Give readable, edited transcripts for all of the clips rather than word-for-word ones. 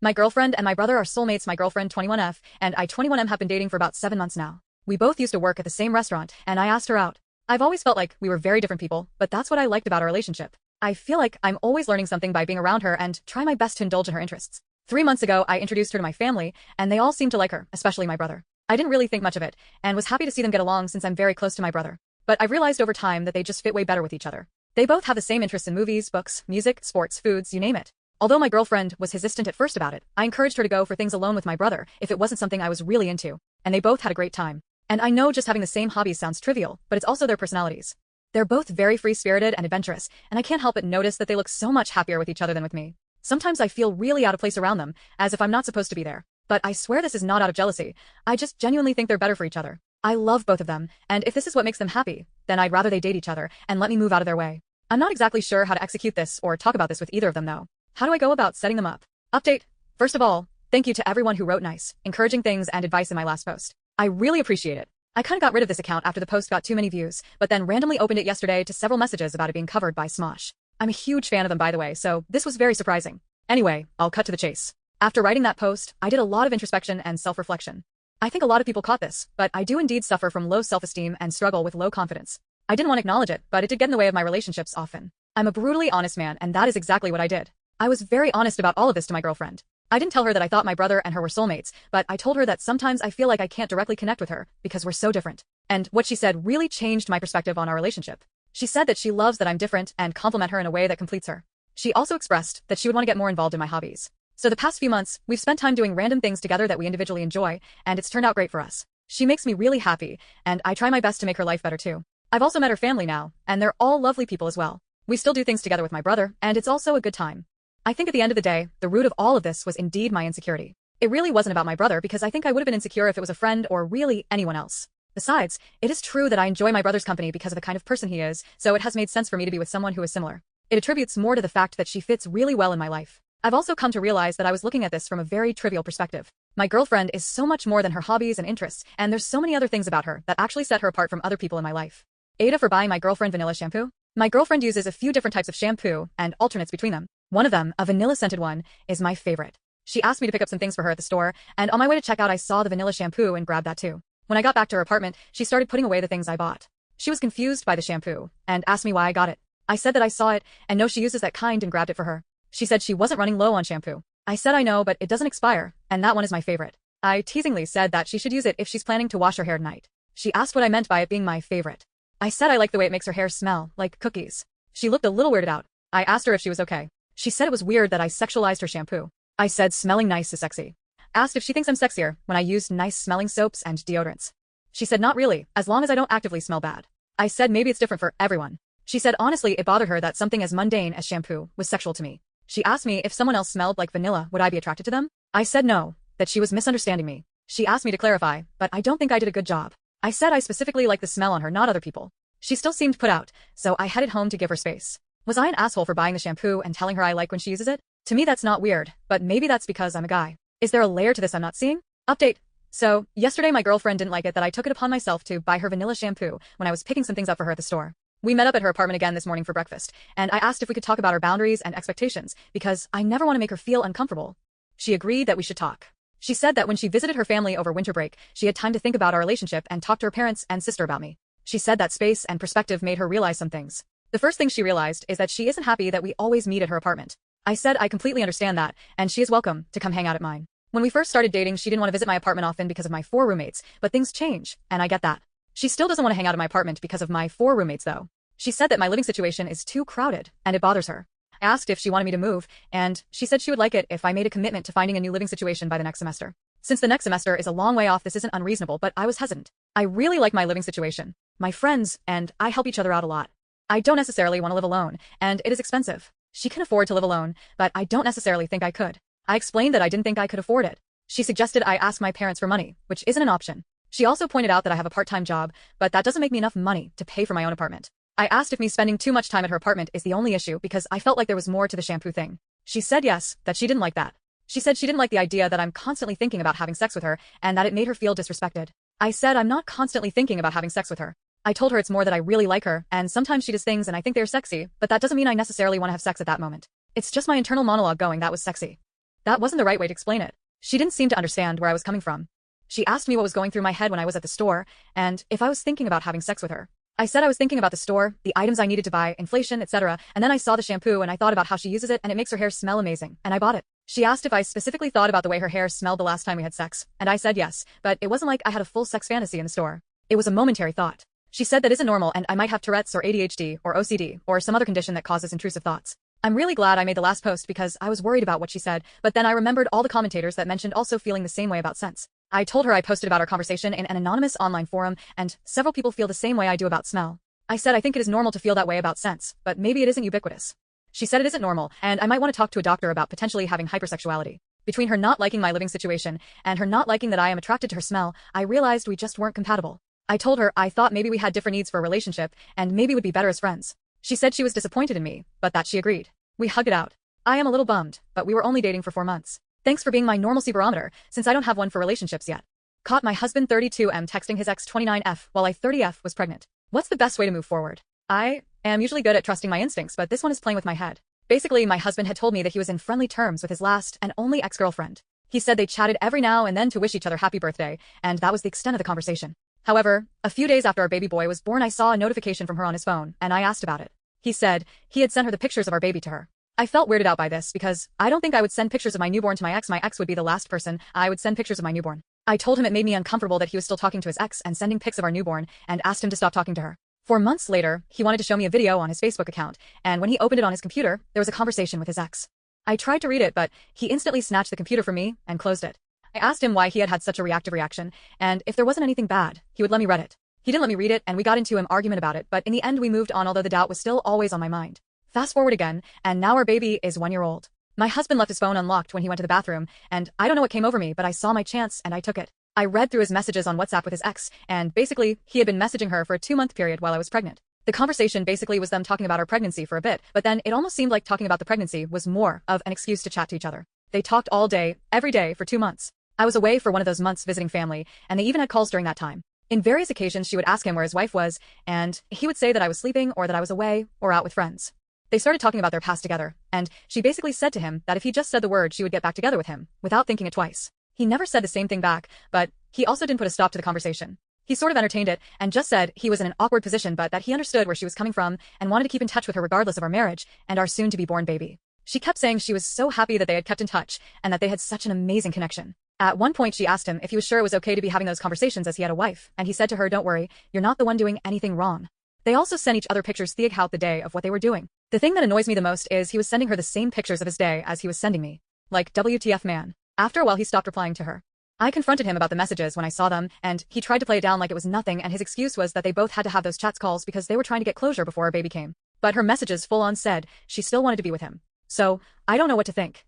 My girlfriend and my brother are soulmates. My girlfriend 21F and I 21M have been dating for about 7 months now. We both used to work at the same restaurant and I asked her out. I've always felt like we were very different people, but that's what I liked about our relationship. I feel like I'm always learning something by being around her and try my best to indulge in her interests. 3 months ago, I introduced her to my family and they all seemed to like her, especially my brother. I didn't really think much of it and was happy to see them get along since I'm very close to my brother. But I've realized over time that they just fit way better with each other. They both have the same interests in movies, books, music, sports, foods, you name it. Although my girlfriend was hesitant at first about it, I encouraged her to go for things alone with my brother if it wasn't something I was really into, and they both had a great time. And I know just having the same hobbies sounds trivial, but it's also their personalities. They're both very free-spirited and adventurous, and I can't help but notice that they look so much happier with each other than with me. Sometimes I feel really out of place around them, as if I'm not supposed to be there. But I swear this is not out of jealousy. I just genuinely think they're better for each other. I love both of them, and if this is what makes them happy, then I'd rather they date each other and let me move out of their way. I'm not exactly sure how to execute this or talk about this with either of them though. How do I go about setting them up? Update. First of all, thank you to everyone who wrote nice, encouraging things and advice in my last post. I really appreciate it. I kinda got rid of this account after the post got too many views, but then randomly opened it yesterday to several messages about it being covered by Smosh. I'm a huge fan of them by the way, so this was very surprising. Anyway, I'll cut to the chase. After writing that post, I did a lot of introspection and self-reflection. I think a lot of people caught this, but I do indeed suffer from low self-esteem and struggle with low confidence. I didn't want to acknowledge it, but it did get in the way of my relationships often. I'm a brutally honest man, and that is exactly what I did. I was very honest about all of this to my girlfriend. I didn't tell her that I thought my brother and her were soulmates, but I told her that sometimes I feel like I can't directly connect with her because we're so different. And what she said really changed my perspective on our relationship. She said that she loves that I'm different and compliment her in a way that completes her. She also expressed that she would want to get more involved in my hobbies. So the past few months, we've spent time doing random things together that we individually enjoy, and it's turned out great for us. She makes me really happy, and I try my best to make her life better too. I've also met her family now, and they're all lovely people as well. We still do things together with my brother, and it's also a good time. I think at the end of the day, the root of all of this was indeed my insecurity. It really wasn't about my brother because I think I would have been insecure if it was a friend or really anyone else. Besides, it is true that I enjoy my brother's company because of the kind of person he is, so it has made sense for me to be with someone who is similar. It attributes more to the fact that she fits really well in my life. I've also come to realize that I was looking at this from a very trivial perspective. My girlfriend is so much more than her hobbies and interests, and there's so many other things about her that actually set her apart from other people in my life. Ada for buying my girlfriend vanilla shampoo. My girlfriend uses a few different types of shampoo and alternates between them. One of them, a vanilla-scented one, is my favorite. She asked me to pick up some things for her at the store, and on my way to check out I saw the vanilla shampoo and grabbed that too. When I got back to her apartment, she started putting away the things I bought. She was confused by the shampoo, and asked me why I got it. I said that I saw it, and know she uses that kind and grabbed it for her. She said she wasn't running low on shampoo. I said I know, but it doesn't expire, and that one is my favorite. I teasingly said that she should use it if she's planning to wash her hair tonight. She asked what I meant by it being my favorite. I said I like the way it makes her hair smell like cookies. She looked a little weirded out. I asked her if she was okay. She said it was weird that I sexualized her shampoo. I said smelling nice is sexy. Asked if she thinks I'm sexier when I used nice smelling soaps and deodorants. She said not really, as long as I don't actively smell bad. I said maybe it's different for everyone. She said honestly it bothered her that something as mundane as shampoo was sexual to me. She asked me if someone else smelled like vanilla would I be attracted to them? I said no, that she was misunderstanding me. She asked me to clarify, but I don't think I did a good job. I said I specifically like the smell on her, not other people. She still seemed put out, so I headed home to give her space. Was I an asshole for buying the shampoo and telling her I like when she uses it? To me that's not weird, but maybe that's because I'm a guy. Is there a layer to this I'm not seeing? Update. So, yesterday my girlfriend didn't like it that I took it upon myself to buy her vanilla shampoo when I was picking some things up for her at the store. We met up at her apartment again this morning for breakfast, and I asked if we could talk about our boundaries and expectations, because I never want to make her feel uncomfortable. She agreed that we should talk. She said that when she visited her family over winter break, she had time to think about our relationship and talk to her parents and sister about me. She said that space and perspective made her realize some things. The first thing she realized is that she isn't happy that we always meet at her apartment. I said I completely understand that, and she is welcome to come hang out at mine. When we first started dating, she didn't want to visit my apartment often because of my 4 roommates, but things change, and I get that. She still doesn't want to hang out at my apartment because of my 4 roommates though. She said that my living situation is too crowded, and it bothers her. I asked if she wanted me to move, and she said she would like it if I made a commitment to finding a new living situation by the next semester. Since the next semester is a long way off, this isn't unreasonable, but I was hesitant. I really like my living situation. My friends and I help each other out a lot. I don't necessarily want to live alone, and it is expensive. She can afford to live alone, but I don't necessarily think I could. I explained that I didn't think I could afford it. She suggested I ask my parents for money, which isn't an option. She also pointed out that I have a part-time job, but that doesn't make me enough money to pay for my own apartment. I asked if me spending too much time at her apartment is the only issue because I felt like there was more to the shampoo thing. She said yes, that she didn't like that. She said she didn't like the idea that I'm constantly thinking about having sex with her and that it made her feel disrespected. I said I'm not constantly thinking about having sex with her. I told her it's more that I really like her, and sometimes she does things and I think they're sexy, but that doesn't mean I necessarily want to have sex at that moment. It's just my internal monologue going that was sexy. That wasn't the right way to explain it. She didn't seem to understand where I was coming from. She asked me what was going through my head when I was at the store, and if I was thinking about having sex with her. I said I was thinking about the store, the items I needed to buy, inflation, etc., and then I saw the shampoo and I thought about how she uses it and it makes her hair smell amazing, and I bought it. She asked if I specifically thought about the way her hair smelled the last time we had sex, and I said yes, but it wasn't like I had a full sex fantasy in the store. It was a momentary thought. She said that isn't normal and I might have Tourette's or ADHD or OCD or some other condition that causes intrusive thoughts. I'm really glad I made the last post because I was worried about what she said, but then I remembered all the commentators that mentioned also feeling the same way about scents. I told her I posted about our conversation in an anonymous online forum, and several people feel the same way I do about smell. I said I think it is normal to feel that way about scents, but maybe it isn't ubiquitous. She said it isn't normal, and I might want to talk to a doctor about potentially having hypersexuality. Between her not liking my living situation and her not liking that I am attracted to her smell, I realized we just weren't compatible. I told her I thought maybe we had different needs for a relationship, and maybe would be better as friends. She said she was disappointed in me, but that she agreed. We hugged it out. I am a little bummed, but we were only dating for 4 months. Thanks for being my normalcy barometer, since I don't have one for relationships yet. Caught my husband 32M texting his ex 29F while I 30F was pregnant. What's the best way to move forward? I am usually good at trusting my instincts, but this one is playing with my head. Basically, my husband had told me that he was in friendly terms with his last and only ex-girlfriend. He said they chatted every now and then to wish each other happy birthday, and that was the extent of the conversation. However, a few days after our baby boy was born, I saw a notification from her on his phone, and I asked about it. He said he had sent her the pictures of our baby to her. I felt weirded out by this because I don't think I would send pictures of my newborn to my ex. My ex would be the last person I would send pictures of my newborn. I told him it made me uncomfortable that he was still talking to his ex and sending pics of our newborn, and asked him to stop talking to her. 4 months later, he wanted to show me a video on his Facebook account, and when he opened it on his computer, there was a conversation with his ex. I tried to read it, but he instantly snatched the computer from me and closed it. I asked him why he had such a reactive reaction, and if there wasn't anything bad, he would let me read it. He didn't let me read it, and we got into an argument about it, but in the end we moved on, although the doubt was still always on my mind. Fast forward again, and now our baby is 1 year old. My husband left his phone unlocked when he went to the bathroom, and I don't know what came over me, but I saw my chance and I took it. I read through his messages on WhatsApp with his ex, and basically, he had been messaging her for a 2-month period while I was pregnant. The conversation basically was them talking about our pregnancy for a bit, but then it almost seemed like talking about the pregnancy was more of an excuse to chat to each other. They talked all day, every day for 2 months. I was away for one of those months visiting family, and they even had calls during that time. In various occasions, she would ask him where his wife was, and he would say that I was sleeping or that I was away or out with friends. They started talking about their past together, and she basically said to him that if he just said the word, she would get back together with him, without thinking it twice. He never said the same thing back, but he also didn't put a stop to the conversation. He sort of entertained it and just said he was in an awkward position, but that he understood where she was coming from and wanted to keep in touch with her regardless of our marriage and our soon-to-be-born baby. She kept saying she was so happy that they had kept in touch and that they had such an amazing connection. At one point, she asked him if he was sure it was okay to be having those conversations as he had a wife, and he said to her, "Don't worry, you're not the one doing anything wrong." They also sent each other pictures throughout the day of what they were doing. The thing that annoys me the most is he was sending her the same pictures of his day as he was sending me. Like, WTF, man. After a while, he stopped replying to her. I confronted him about the messages when I saw them, and he tried to play it down like it was nothing, and his excuse was that they both had to have those chats calls because they were trying to get closure before our baby came. But her messages full-on said she still wanted to be with him. So, I don't know what to think.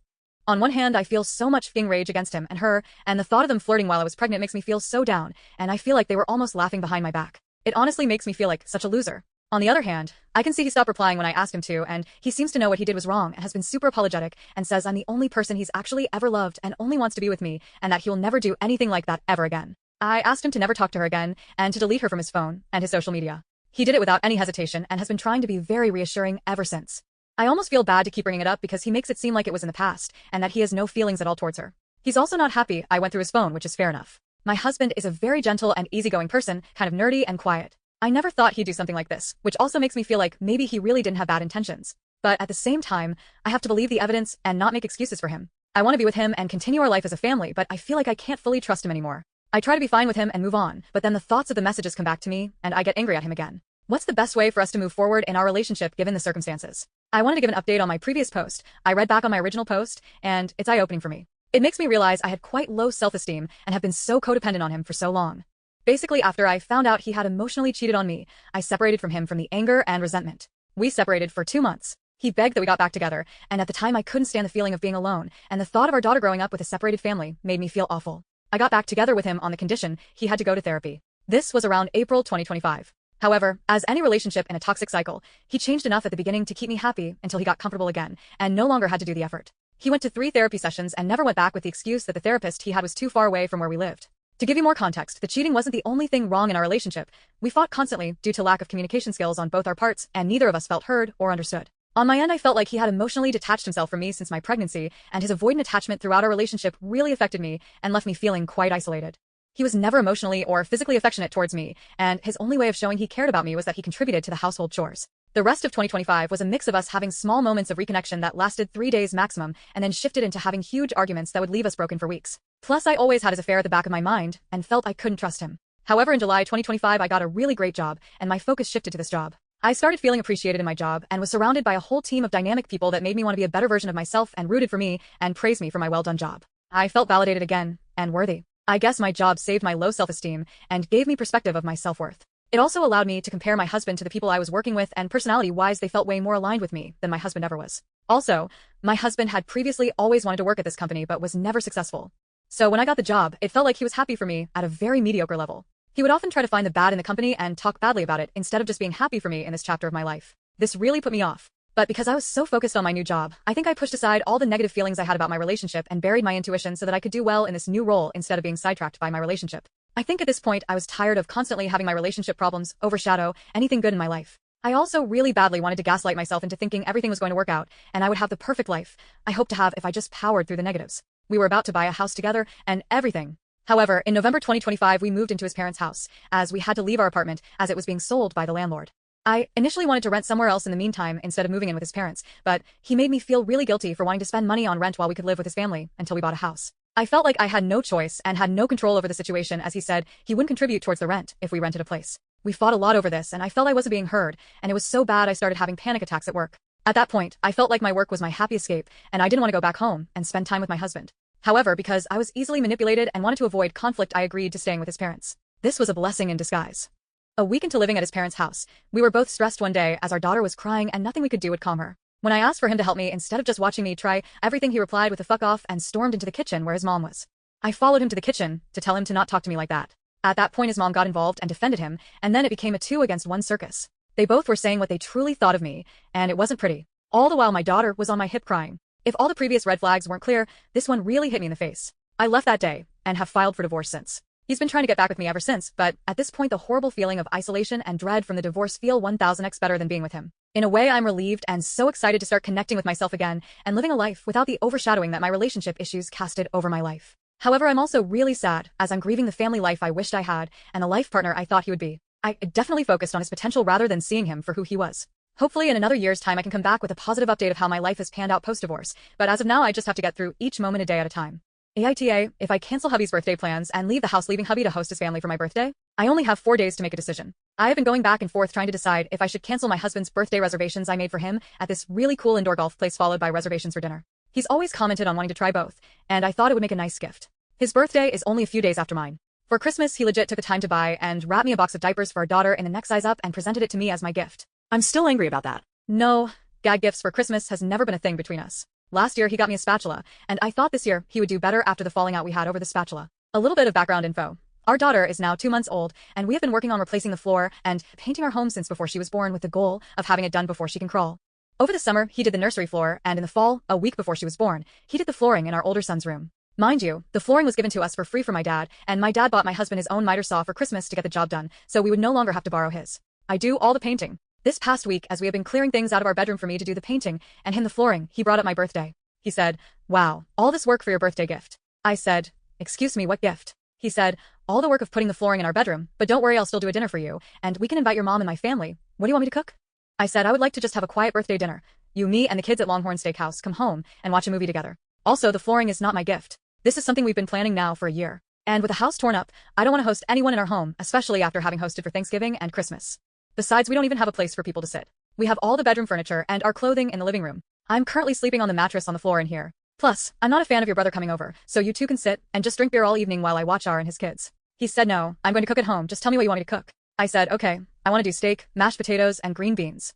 On one hand, I feel so much fucking rage against him and her, and the thought of them flirting while I was pregnant makes me feel so down, and I feel like they were almost laughing behind my back. It honestly makes me feel like such a loser. On the other hand, I can see he stopped replying when I asked him to, and he seems to know what he did was wrong and has been super apologetic and says I'm the only person he's actually ever loved and only wants to be with me and that he'll never do anything like that ever again. I asked him to never talk to her again and to delete her from his phone and his social media. He did it without any hesitation and has been trying to be very reassuring ever since. I almost feel bad to keep bringing it up because he makes it seem like it was in the past and that he has no feelings at all towards her. He's also not happy I went through his phone, which is fair enough. My husband is a very gentle and easygoing person, kind of nerdy and quiet. I never thought he'd do something like this, which also makes me feel like maybe he really didn't have bad intentions. But at the same time, I have to believe the evidence and not make excuses for him. I want to be with him and continue our life as a family, but I feel like I can't fully trust him anymore. I try to be fine with him and move on, but then the thoughts of the messages come back to me, and I get angry at him again. What's the best way for us to move forward in our relationship given the circumstances? I wanted to give an update on my previous post. I read back on my original post, and it's eye-opening for me. It makes me realize I had quite low self-esteem and have been so codependent on him for so long. Basically, after I found out he had emotionally cheated on me, I separated from him from the anger and resentment. We separated for 2 months. He begged that we got back together, and at the time I couldn't stand the feeling of being alone, and the thought of our daughter growing up with a separated family made me feel awful. I got back together with him on the condition he had to go to therapy. This was around April 2025. However, as any relationship in a toxic cycle, he changed enough at the beginning to keep me happy until he got comfortable again, and no longer had to do the effort. He went to 3 therapy sessions and never went back with the excuse that the therapist he had was too far away from where we lived. To give you more context, the cheating wasn't the only thing wrong in our relationship. We fought constantly due to lack of communication skills on both our parts, and neither of us felt heard or understood. On my end, I felt like he had emotionally detached himself from me since my pregnancy, and his avoidant attachment throughout our relationship really affected me and left me feeling quite isolated. He was never emotionally or physically affectionate towards me, and his only way of showing he cared about me was that he contributed to the household chores. The rest of 2025 was a mix of us having small moments of reconnection that lasted 3 days maximum and then shifted into having huge arguments that would leave us broken for weeks. Plus, I always had his affair at the back of my mind and felt I couldn't trust him. However, in July 2025, I got a really great job, and my focus shifted to this job. I started feeling appreciated in my job and was surrounded by a whole team of dynamic people that made me want to be a better version of myself and rooted for me and praised me for my well-done job. I felt validated again and worthy. I guess my job saved my low self-esteem and gave me perspective of my self-worth. It also allowed me to compare my husband to the people I was working with, and personality-wise they felt way more aligned with me than my husband ever was. Also, my husband had previously always wanted to work at this company but was never successful. So when I got the job, it felt like he was happy for me at a very mediocre level. He would often try to find the bad in the company and talk badly about it instead of just being happy for me in this chapter of my life. This really put me off. But because I was so focused on my new job, I think I pushed aside all the negative feelings I had about my relationship and buried my intuition so that I could do well in this new role instead of being sidetracked by my relationship. I think at this point I was tired of constantly having my relationship problems overshadow anything good in my life. I also really badly wanted to gaslight myself into thinking everything was going to work out and I would have the perfect life I hoped to have if I just powered through the negatives. We were about to buy a house together and everything. However, in November 2025, we moved into his parents' house, as we had to leave our apartment as it was being sold by the landlord. I initially wanted to rent somewhere else in the meantime instead of moving in with his parents, but he made me feel really guilty for wanting to spend money on rent while we could live with his family until we bought a house. I felt like I had no choice and had no control over the situation, as he said he wouldn't contribute towards the rent if we rented a place. We fought a lot over this, and I felt I wasn't being heard, and it was so bad I started having panic attacks at work. At that point, I felt like my work was my happy escape, and I didn't want to go back home and spend time with my husband. However, because I was easily manipulated and wanted to avoid conflict, I agreed to staying with his parents. This was a blessing in disguise. A week into living at his parents' house, we were both stressed one day as our daughter was crying and nothing we could do would calm her. When I asked for him to help me instead of just watching me try everything, he replied with a fuck off and stormed into the kitchen where his mom was. I followed him to the kitchen to tell him to not talk to me like that. At that point, his mom got involved and defended him, and then it became a 2-against-1 circus. They both were saying what they truly thought of me, and it wasn't pretty. All the while my daughter was on my hip crying. If all the previous red flags weren't clear, this one really hit me in the face. I left that day, and have filed for divorce since. He's been trying to get back with me ever since, but at this point the horrible feeling of isolation and dread from the divorce feel 1000x better than being with him. In a way, I'm relieved and so excited to start connecting with myself again and living a life without the overshadowing that my relationship issues casted over my life. However, I'm also really sad, as I'm grieving the family life I wished I had and the life partner I thought he would be. I definitely focused on his potential rather than seeing him for who he was. Hopefully in another year's time I can come back with a positive update of how my life has panned out post-divorce, but as of now I just have to get through each moment a day at a time. AITA, if I cancel hubby's birthday plans and leave the house leaving hubby to host his family for my birthday, I only have 4 days to make a decision. I have been going back and forth trying to decide if I should cancel my husband's birthday reservations I made for him at this really cool indoor golf place followed by reservations for dinner. He's always commented on wanting to try both, and I thought it would make a nice gift. His birthday is only a few days after mine. For Christmas, he legit took the time to buy and wrap me a box of diapers for our daughter in the next size up and presented it to me as my gift. I'm still angry about that. No, gag gifts for Christmas has never been a thing between us. Last year he got me a spatula, and I thought this year he would do better after the falling out we had over the spatula. A little bit of background info. Our daughter is now 2 months old, and we have been working on replacing the floor and painting our home since before she was born, with the goal of having it done before she can crawl. Over the summer, he did the nursery floor, and in the fall, a week before she was born, he did the flooring in our older son's room. Mind you, the flooring was given to us for free from my dad, and my dad bought my husband his own miter saw for Christmas to get the job done, so we would no longer have to borrow his. I do all the painting. This past week, as we have been clearing things out of our bedroom for me to do the painting and him the flooring, he brought up my birthday. He said, "Wow, all this work for your birthday gift." I said, "Excuse me, what gift?" He said, "All the work of putting the flooring in our bedroom, but don't worry, I'll still do a dinner for you, and we can invite your mom and my family. What do you want me to cook?" I said I would like to just have a quiet birthday dinner. You, me, and the kids at Longhorn Steakhouse come home and watch a movie together. Also, the flooring is not my gift. This is something we've been planning now for a year. And with the house torn up, I don't want to host anyone in our home, especially after having hosted for Thanksgiving and Christmas. Besides, we don't even have a place for people to sit. We have all the bedroom furniture and our clothing in the living room. I'm currently sleeping on the mattress on the floor in here. Plus, I'm not a fan of your brother coming over, so you two can sit and just drink beer all evening while I watch R and his kids. He said, "No, I'm going to cook at home, just tell me what you want me to cook." I said, "Okay, I want to do steak, mashed potatoes, and green beans."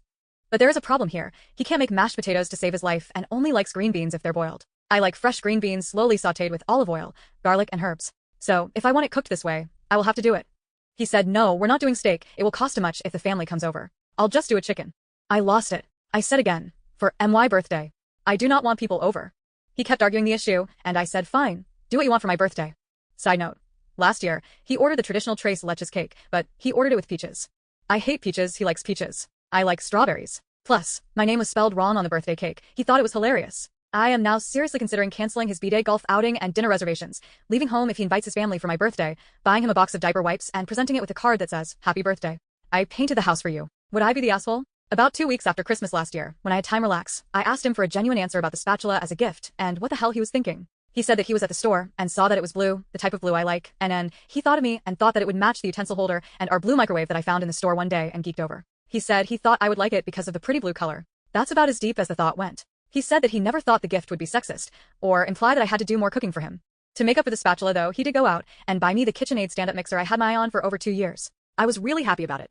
But there is a problem here. He can't make mashed potatoes to save his life and only likes green beans if they're boiled. I like fresh green beans slowly sautéed with olive oil, garlic, and herbs. So, if I want it cooked this way, I will have to do it. He said, "No, we're not doing steak, it will cost too much if the family comes over. I'll just do a chicken." I lost it. I said again, "For my birthday. I do not want people over." He kept arguing the issue, and I said, "Fine, do what you want for my birthday." Side note. Last year, he ordered the traditional tres leches cake, but he ordered it with peaches. I hate peaches, he likes peaches. I like strawberries. Plus, my name was spelled wrong on the birthday cake. He thought it was hilarious. I am now seriously considering canceling his B-Day golf outing and dinner reservations, leaving home if he invites his family for my birthday, buying him a box of diaper wipes, and presenting it with a card that says, "Happy birthday. I painted the house for you." Would I be the asshole? About 2 weeks after Christmas last year, when I had time to relax, I asked him for a genuine answer about the spatula as a gift and what the hell he was thinking. He said that he was at the store and saw that it was blue, the type of blue I like, and then he thought of me and thought that it would match the utensil holder and our blue microwave that I found in the store one day and geeked over. He said he thought I would like it because of the pretty blue color. That's about as deep as the thought went. He said that he never thought the gift would be sexist, or imply that I had to do more cooking for him. To make up for the spatula though, he did go out and buy me the KitchenAid stand-up mixer I had my eye on for over 2 years. I was really happy about it.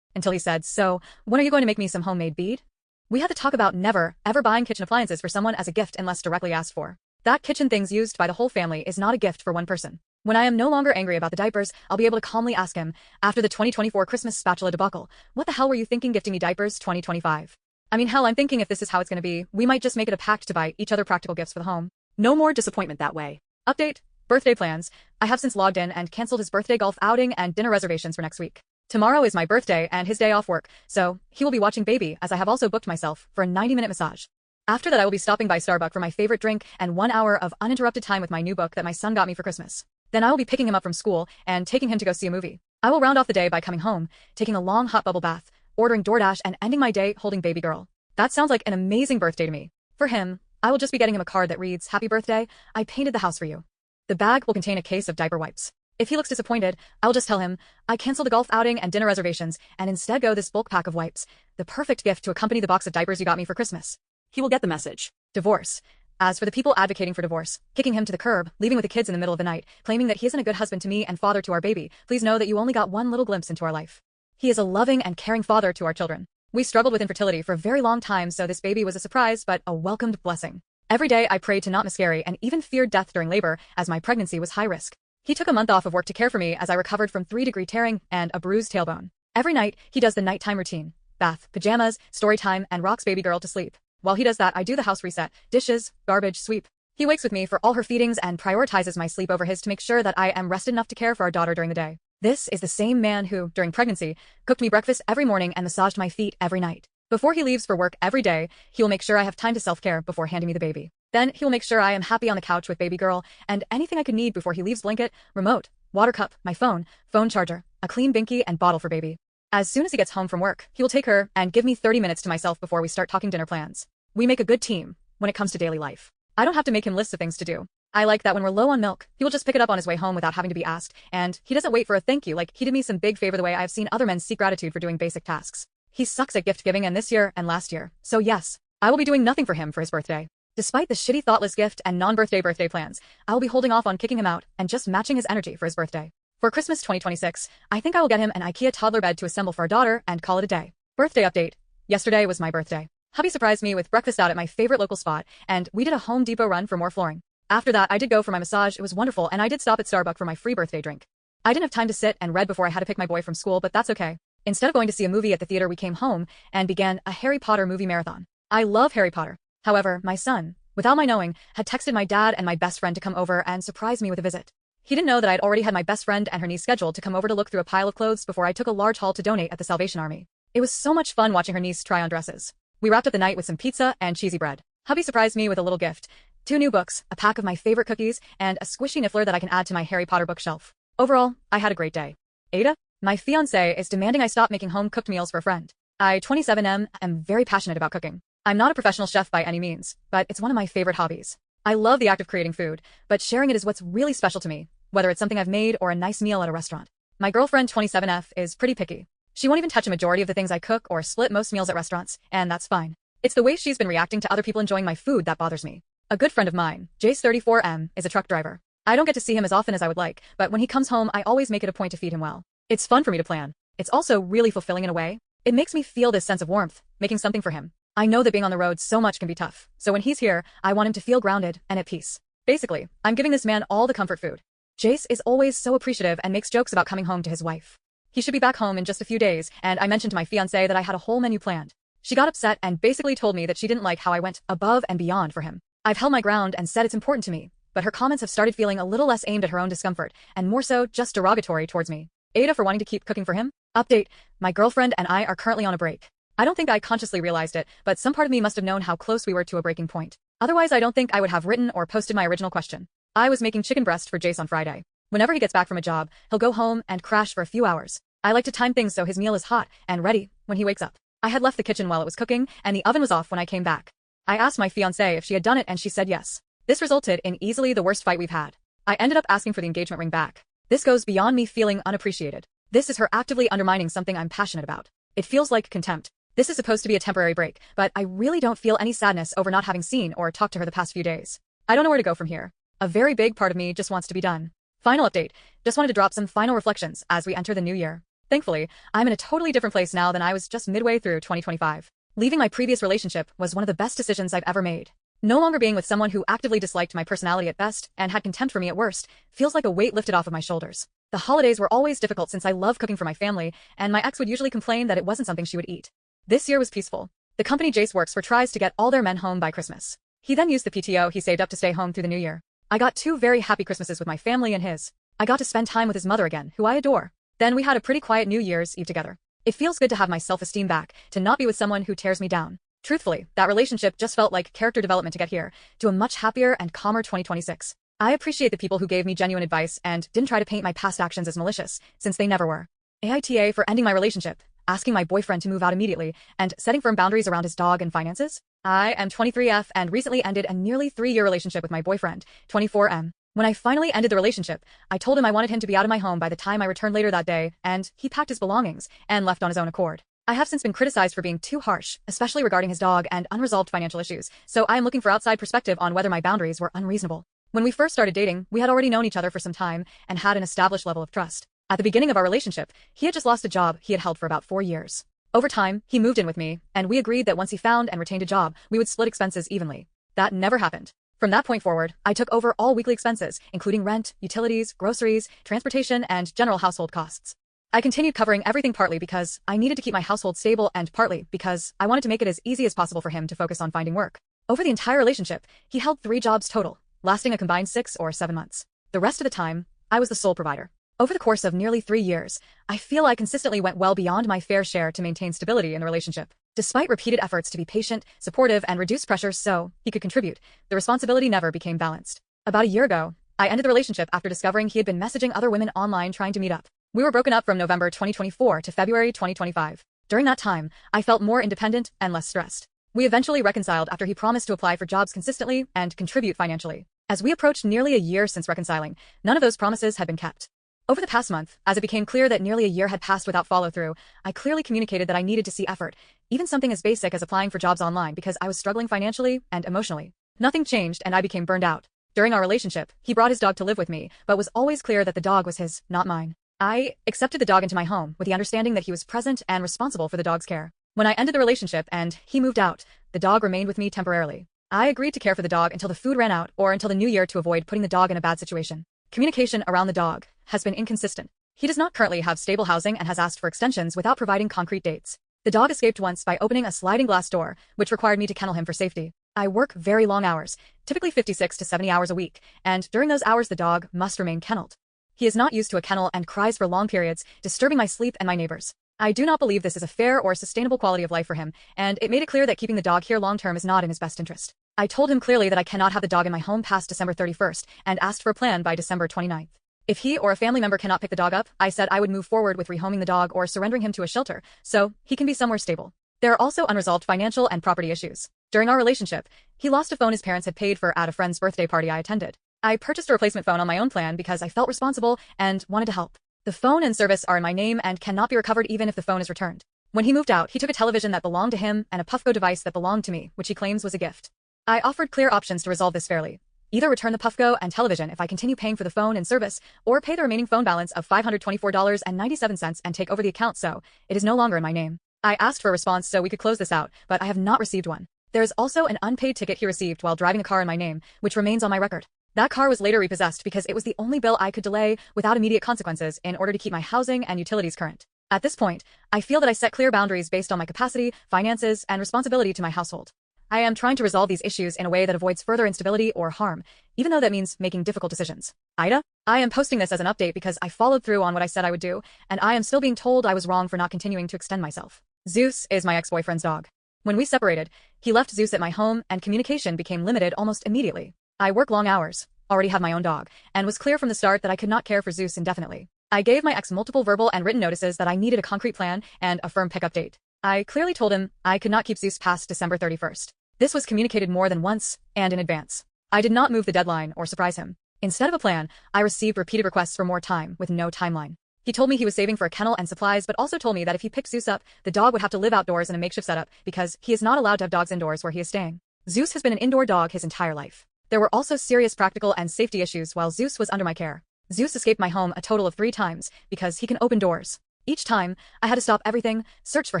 Until he said, "So, when are you going to make me some homemade bead?" We had to talk about never, ever buying kitchen appliances for someone as a gift unless directly asked for. That kitchen things used by the whole family is not a gift for one person. When I am no longer angry about the diapers, I'll be able to calmly ask him, after the 2024 Christmas spatula debacle, "What the hell were you thinking gifting me diapers 2025? I mean, hell, I'm thinking if this is how it's going to be, we might just make it a pact to buy each other practical gifts for the home. No more disappointment that way." Update: birthday plans. I have since logged in and canceled his birthday golf outing and dinner reservations for next week. Tomorrow is my birthday and his day off work, so he will be watching baby as I have also booked myself for a 90-minute massage. After that I will be stopping by Starbucks for my favorite drink and 1 hour of uninterrupted time with my new book that my son got me for Christmas. Then I will be picking him up from school and taking him to go see a movie. I will round off the day by coming home, taking a long hot bubble bath, ordering DoorDash and ending my day holding baby girl. That sounds like an amazing birthday to me. For him, I will just be getting him a card that reads, "Happy birthday, I painted the house for you." The bag will contain a case of diaper wipes. If he looks disappointed, I'll just tell him, I canceled the golf outing and dinner reservations and instead go this bulk pack of wipes, the perfect gift to accompany the box of diapers you got me for Christmas. He will get the message. Divorce. As for the people advocating for divorce, kicking him to the curb, leaving with the kids in the middle of the night, claiming that he isn't a good husband to me and father to our baby, please know that you only got one little glimpse into our life. He is a loving and caring father to our children. We struggled with infertility for a very long time, so this baby was a surprise but a welcomed blessing. Every day I prayed to not miscarry and even feared death during labor as my pregnancy was high risk. He took a month off of work to care for me as I recovered from 3-degree tearing and a bruised tailbone. Every night, he does the nighttime routine. Bath, pajamas, story time, and rocks baby girl to sleep. While he does that, I do the house reset, dishes, garbage, sweep. He wakes with me for all her feedings and prioritizes my sleep over his to make sure that I am rested enough to care for our daughter during the day. This is the same man who, during pregnancy, cooked me breakfast every morning and massaged my feet every night. Before he leaves for work every day, he will make sure I have time to self-care before handing me the baby. Then he will make sure I am happy on the couch with baby girl and anything I could need before he leaves: blanket, remote, water cup, my phone charger, a clean binky and bottle for baby. As soon as he gets home from work, he will take her and give me 30 minutes to myself before we start talking dinner plans. We make a good team when it comes to daily life. I don't have to make him lists of things to do. I like that when we're low on milk, he will just pick it up on his way home without having to be asked, and he doesn't wait for a thank you like he did me some big favor the way I have seen other men seek gratitude for doing basic tasks. He sucks at gift giving and this year and last year, so yes, I will be doing nothing for him for his birthday. Despite the shitty thoughtless gift and non-birthday plans, I will be holding off on kicking him out and just matching his energy for his birthday. For Christmas 2026, I think I will get him an IKEA toddler bed to assemble for our daughter and call it a day. Birthday update. Yesterday was my birthday. Hubby surprised me with breakfast out at my favorite local spot, and we did a Home Depot run for more flooring. After that, I did go for my massage. It was wonderful, and I did stop at Starbucks for my free birthday drink. I didn't have time to sit and read before I had to pick my boy from school, but that's okay. Instead of going to see a movie at the theater, we came home and began a Harry Potter movie marathon. I love Harry Potter. However, my son, without my knowing, had texted my dad and my best friend to come over and surprise me with a visit. He didn't know that I'd already had my best friend and her niece scheduled to come over to look through a pile of clothes before I took a large haul to donate at the Salvation Army. It was so much fun watching her niece try on dresses. We wrapped up the night with some pizza and cheesy bread. Hubby surprised me with a little gift: 2 new books, a pack of my favorite cookies, and a squishy niffler that I can add to my Harry Potter bookshelf. Overall, I had a great day. Ada, my fiancé, is demanding I stop making home-cooked meals for a friend. I, 27M, am very passionate about cooking. I'm not a professional chef by any means, but it's one of my favorite hobbies. I love the act of creating food, but sharing it is what's really special to me, whether it's something I've made or a nice meal at a restaurant. My girlfriend, 27F, is pretty picky. She won't even touch a majority of the things I cook or split most meals at restaurants, and that's fine. It's the way she's been reacting to other people enjoying my food that bothers me. A good friend of mine, Jace34M, is a truck driver. I don't get to see him as often as I would like, but when he comes home, I always make it a point to feed him well. It's fun for me to plan. It's also really fulfilling in a way. It makes me feel this sense of warmth, making something for him. I know that being on the road so much can be tough, so when he's here, I want him to feel grounded and at peace. Basically, I'm giving this man all the comfort food. Jace is always so appreciative and makes jokes about coming home to his wife. He should be back home in just a few days, and I mentioned to my fiancé that I had a whole menu planned. She got upset and basically told me that she didn't like how I went above and beyond for him. I've held my ground and said it's important to me, but her comments have started feeling a little less aimed at her own discomfort, and more so just derogatory towards me. Ada for wanting to keep cooking for him? Update: my girlfriend and I are currently on a break. I don't think I consciously realized it, but some part of me must have known how close we were to a breaking point. Otherwise, I don't think I would have written or posted my original question. I was making chicken breast for Jace on Friday. Whenever he gets back from a job, he'll go home and crash for a few hours. I like to time things so his meal is hot and ready when he wakes up. I had left the kitchen while it was cooking, and the oven was off when I came back. I asked my fiancée if she had done it, and she said yes. This resulted in easily the worst fight we've had. I ended up asking for the engagement ring back. This goes beyond me feeling unappreciated. This is her actively undermining something I'm passionate about. It feels like contempt. This is supposed to be a temporary break, but I really don't feel any sadness over not having seen or talked to her the past few days. I don't know where to go from here. A very big part of me just wants to be done. Final update. Just wanted to drop some final reflections as we enter the new year. Thankfully, I'm in a totally different place now than I was just midway through 2025. Leaving my previous relationship was one of the best decisions I've ever made. No longer being with someone who actively disliked my personality at best and had contempt for me at worst feels like a weight lifted off of my shoulders. The holidays were always difficult since I love cooking for my family, and my ex would usually complain that it wasn't something she would eat. This year was peaceful. The company Jace works for tries to get all their men home by Christmas. He then used the PTO he saved up to stay home through the new year. I got 2 very happy Christmases with my family and his. I got to spend time with his mother again, who I adore. Then we had a pretty quiet New Year's Eve together. It feels good to have my self-esteem back, to not be with someone who tears me down. Truthfully, that relationship just felt like character development to get here, to a much happier and calmer 2026. I appreciate the people who gave me genuine advice and didn't try to paint my past actions as malicious, since they never were. AITA for ending my relationship, asking my boyfriend to move out immediately, and setting firm boundaries around his dog and finances. I am 23F and recently ended a nearly 3-year relationship with my boyfriend, 24M. When I finally ended the relationship, I told him I wanted him to be out of my home by the time I returned later that day, and he packed his belongings and left on his own accord. I have since been criticized for being too harsh, especially regarding his dog and unresolved financial issues, so I am looking for outside perspective on whether my boundaries were unreasonable. When we first started dating, we had already known each other for some time and had an established level of trust. At the beginning of our relationship, he had just lost a job he had held for about 4 years. Over time, he moved in with me, and we agreed that once he found and retained a job, we would split expenses evenly. That never happened. From that point forward, I took over all weekly expenses, including rent, utilities, groceries, transportation, and general household costs. I continued covering everything partly because I needed to keep my household stable and partly because I wanted to make it as easy as possible for him to focus on finding work. Over the entire relationship, he held 3 jobs total, lasting a combined 6 or 7 months. The rest of the time, I was the sole provider. Over the course of nearly 3 years, I feel I consistently went well beyond my fair share to maintain stability in the relationship. Despite repeated efforts to be patient, supportive, and reduce pressure so he could contribute, the responsibility never became balanced. About a year ago, I ended the relationship after discovering he had been messaging other women online trying to meet up. We were broken up from November 2024 to February 2025. During that time, I felt more independent and less stressed. We eventually reconciled after he promised to apply for jobs consistently and contribute financially. As we approached nearly a year since reconciling, none of those promises had been kept. Over the past month, as it became clear that nearly a year had passed without follow-through, I clearly communicated that I needed to see effort, even something as basic as applying for jobs online because I was struggling financially and emotionally. Nothing changed and I became burned out. During our relationship, he brought his dog to live with me, but was always clear that the dog was his, not mine. I accepted the dog into my home with the understanding that he was present and responsible for the dog's care. When I ended the relationship and he moved out, the dog remained with me temporarily. I agreed to care for the dog until the food ran out or until the new year to avoid putting the dog in a bad situation. Communication around the dog has been inconsistent. He does not currently have stable housing and has asked for extensions without providing concrete dates. The dog escaped once by opening a sliding glass door, which required me to kennel him for safety. I work very long hours, typically 56 to 70 hours a week, and during those hours the dog must remain kenneled. He is not used to a kennel and cries for long periods, disturbing my sleep and my neighbors. I do not believe this is a fair or sustainable quality of life for him, and it made it clear that keeping the dog here long-term is not in his best interest. I told him clearly that I cannot have the dog in my home past December 31st and asked for a plan by December 29th. If he or a family member cannot pick the dog up, I said I would move forward with rehoming the dog or surrendering him to a shelter, so he can be somewhere stable. There are also unresolved financial and property issues. During our relationship, he lost a phone his parents had paid for at a friend's birthday party I attended. I purchased a replacement phone on my own plan because I felt responsible and wanted to help. The phone and service are in my name and cannot be recovered even if the phone is returned. When he moved out, he took a television that belonged to him and a Puffco device that belonged to me, which he claims was a gift. I offered clear options to resolve this fairly. Either return the Puffco and television if I continue paying for the phone and service, or pay the remaining phone balance of $524.97 and take over the account so it is no longer in my name. I asked for a response so we could close this out, but I have not received one. There is also an unpaid ticket he received while driving a car in my name, which remains on my record. That car was later repossessed because it was the only bill I could delay without immediate consequences in order to keep my housing and utilities current. At this point, I feel that I set clear boundaries based on my capacity, finances, and responsibility to my household. I am trying to resolve these issues in a way that avoids further instability or harm, even though that means making difficult decisions. Ida? I am posting this as an update because I followed through on what I said I would do, and I am still being told I was wrong for not continuing to extend myself. Zeus is my ex-boyfriend's dog. When we separated, he left Zeus at my home and communication became limited almost immediately. I work long hours, already have my own dog, and was clear from the start that I could not care for Zeus indefinitely. I gave my ex multiple verbal and written notices that I needed a concrete plan and a firm pickup date. I clearly told him I could not keep Zeus past December 31st. This was communicated more than once and in advance. I did not move the deadline or surprise him. Instead of a plan, I received repeated requests for more time with no timeline. He told me he was saving for a kennel and supplies, but also told me that if he picked Zeus up, the dog would have to live outdoors in a makeshift setup because he is not allowed to have dogs indoors where he is staying. Zeus has been an indoor dog his entire life. There were also serious practical and safety issues while Zeus was under my care. Zeus escaped my home a total of 3 times because he can open doors. Each time, I had to stop everything, search for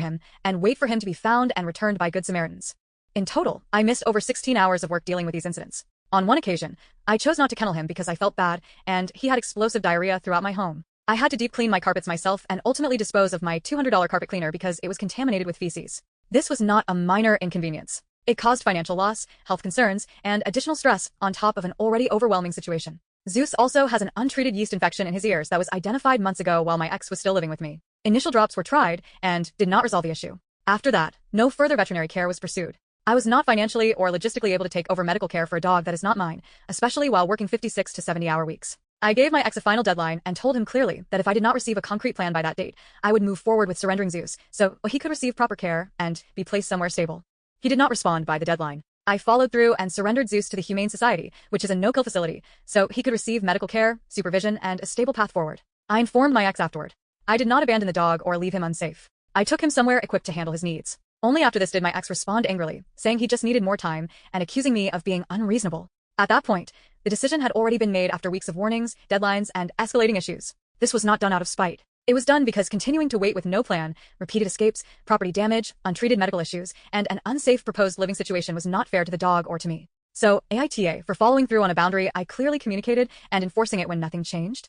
him, and wait for him to be found and returned by Good Samaritans. In total, I missed over 16 hours of work dealing with these incidents. On one occasion, I chose not to kennel him because I felt bad, and he had explosive diarrhea throughout my home. I had to deep clean my carpets myself and ultimately dispose of my $200 carpet cleaner because it was contaminated with feces. This was not a minor inconvenience. It caused financial loss, health concerns, and additional stress on top of an already overwhelming situation. Zeus also has an untreated yeast infection in his ears that was identified months ago while my ex was still living with me. Initial drops were tried and did not resolve the issue. After that, no further veterinary care was pursued. I was not financially or logistically able to take over medical care for a dog that is not mine, especially while working 56 to 70-hour weeks. I gave my ex a final deadline and told him clearly that if I did not receive a concrete plan by that date, I would move forward with surrendering Zeus so he could receive proper care and be placed somewhere stable. He did not respond by the deadline. I followed through and surrendered Zeus to the Humane Society, which is a no-kill facility, so he could receive medical care, supervision, and a stable path forward. I informed my ex afterward. I did not abandon the dog or leave him unsafe. I took him somewhere equipped to handle his needs. Only after this did my ex respond angrily, saying he just needed more time and accusing me of being unreasonable. At that point, the decision had already been made after weeks of warnings, deadlines, and escalating issues. This was not done out of spite. It was done because continuing to wait with no plan, repeated escapes, property damage, untreated medical issues, and an unsafe proposed living situation was not fair to the dog or to me. So, AITA for following through on a boundary I clearly communicated and enforcing it when nothing changed.